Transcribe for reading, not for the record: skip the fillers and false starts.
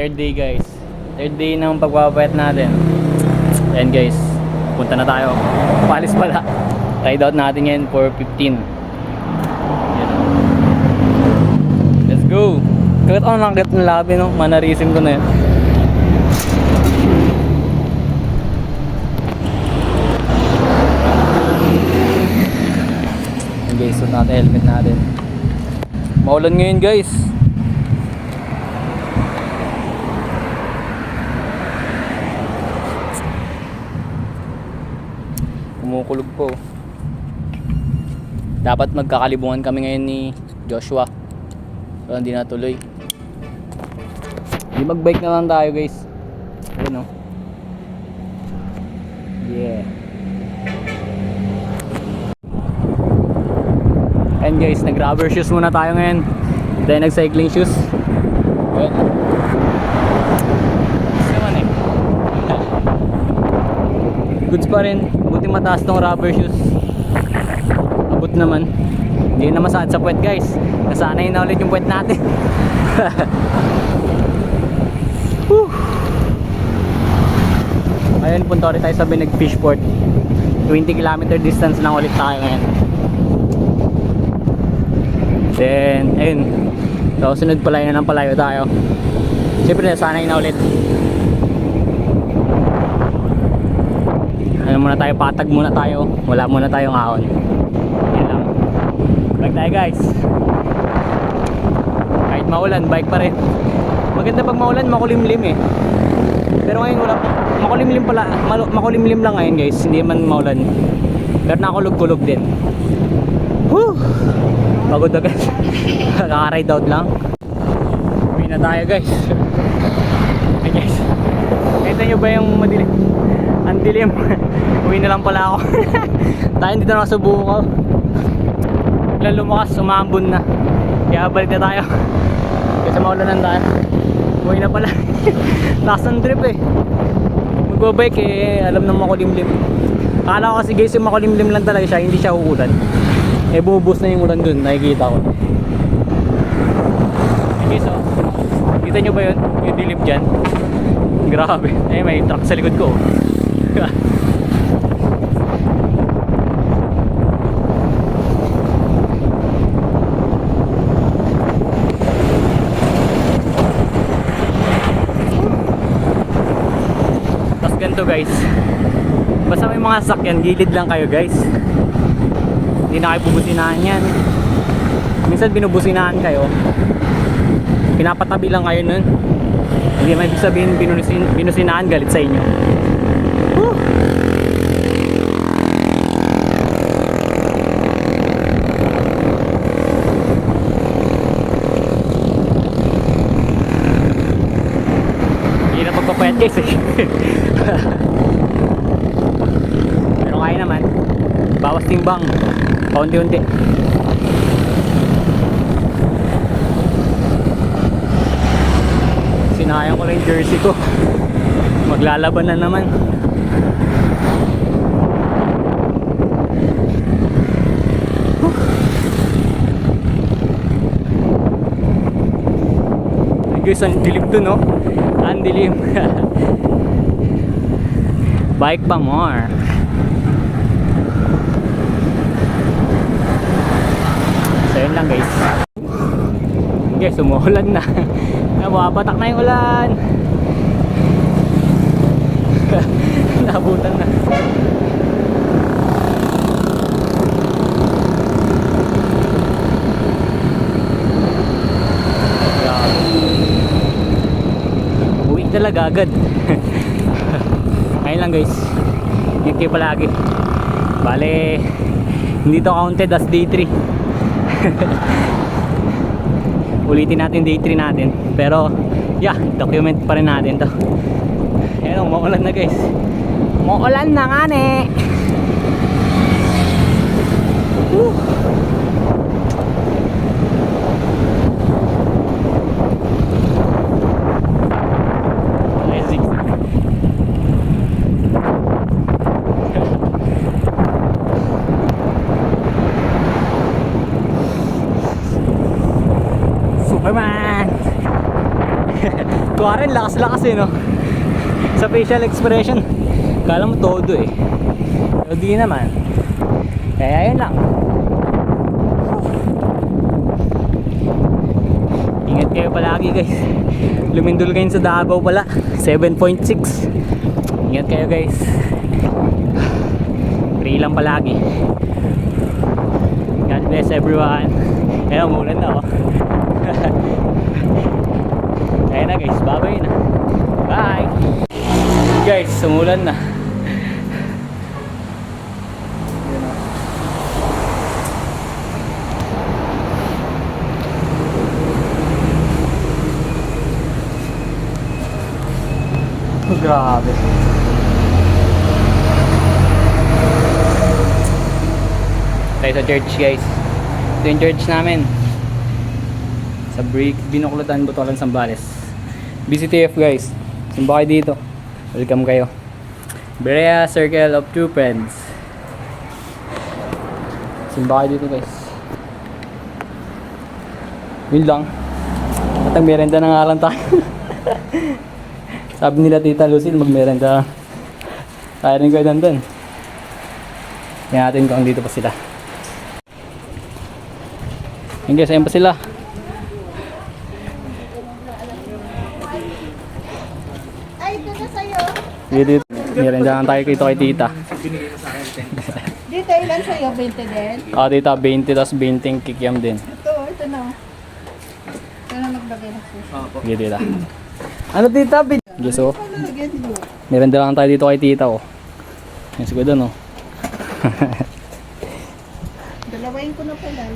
Third day guys. Third day ng pagpapayat natin. Ayan guys. Punta na tayo. Palis pala. Ride out natin ngayon for 15. Ayan. Let's go. Kagat ako nakagat ng labi no. Manarisim ko na yun. Ayan guys. Suot natin helmet natin. Maulan ngayon guys. Kumukulog po. Dapat magkakalibungan kami ngayon ni Joshua. Pero hindi natuloy. Hindi magbike na lang tayo guys. Ayun o. Yeah. And guys, nag-rubber shoes muna tayo ngayon. Then nag-cycling shoes. Ayun. Gusto naman eh. Goods pa rin. Buti mataas tong rubber shoes. Abot naman. Hindi na masaad sa puwet guys. Nasanay na ulit yung puwet natin. Ayun, punta ulit tayo sa Binag Fishport. 20 km distance lang ulit tayo ngayon. Then, ayun. So, sunod palayo na ng palayo tayo. Siyempre, nasanay na ulit. Ano muna tayo, patag muna tayo. Wala muna tayong ahon. Yan lang. Bike tayo guys. Kahit maulan, bike pa rin. Maganda pag maulan, makulimlim eh. Pero ngayon wala. Makulimlim pala. Makulimlim lang ngayon guys. Hindi man maulan. Pero nakulog-kulog din. Whew! Pagod na guys. Kaka-ride out lang. Uwi na tayo guys. Hey guys. Kita nyo ba yung madilim? Ang dilim. Uwi na lang pala ako. Tayo dito na sa buko. Biglang lumakas, umambon na. Kaya balik na tayo. Kasi maulanan tayo. Uwi na pala. Taas ng trip eh. Magbabike eh, alam ng makulimlim. Akala ko kasi guys yung makulimlim lang talaga siya, hindi siya uulan. Eh bubus na yung ulan dun, nakikita ko. Okay so, kita nyo ba yun? Yung dilim dyan. Grabe. Eh may truck sa likod ko. Tapos ganito guys, basta may mga sakyan, gilid lang kayo guys. Hindi na kayo bubusinahan yan. Minsan binubusinahan kayo, pinapatabi lang kayo nun. Hindi may ibig sabihin binusinahan, galit sa inyo. Woo! Hindi na pagpapayat guys eh. Pero kaya naman. Bawas timbang. Paunti-unti. Sinayang ko lang yung jersey ko. Maglalaban na naman. Ay guys, ang dilim to no? Ang dilim. Bike pa more. So yun lang guys. Guys, umuulan na. Nababatak na yung ulan. Nabutan na. Uwi talaga agad. Ngayon lang guys. Ingat kayo palagi. Bale, hindi to counted as day 3. Ulitin natin day 3 natin. Pero yeah, document pa rin natin to. Ayan, umuulan na guys. Umuulan na nga ne. Superman. Kuwari, lakas-lakas eh, no? Sa facial expression. Kala mo todo eh. Pero di naman. Kaya yun lang. Ingat kayo palagi guys. Lumindol kayo sa Davao pala. 7.6. Ingat kayo guys. Free lang palagi. God bless everyone. Kaya umulan na oh. Kaya na guys, babay na. Bye! Guys, umulan na. Oh, grabe. Tayo sa church guys. Ito yung church namin. Sa Binuklutan, Butualan, Zambales. BCTF guys. Simba kayo dito. Welcome kayo. Berea Circle of True Friends. Simba kayo dito guys. Yun lang. At ang merenda na nga lang tayo. Sabi nila Tita Lucille magmerenda. Tayo rin kayo nandun. Tingnan natin kung dito pa sila. Yun guys, ayun pa sila. Ay, ito na sa'yo. Dito, merenda lang tayo kay Tita. Dito, ilan sa'yo? 20 din? Tita, 20 tapos 20 kikiam din. Ito na. Ito na naglagay ng sushi. Sige Tita. Ano Tita? Sige so, Lalagyan mo. merenda lang tayo dito kay Tita oh. Yan siguro doon oh. Dalawain ko na pala.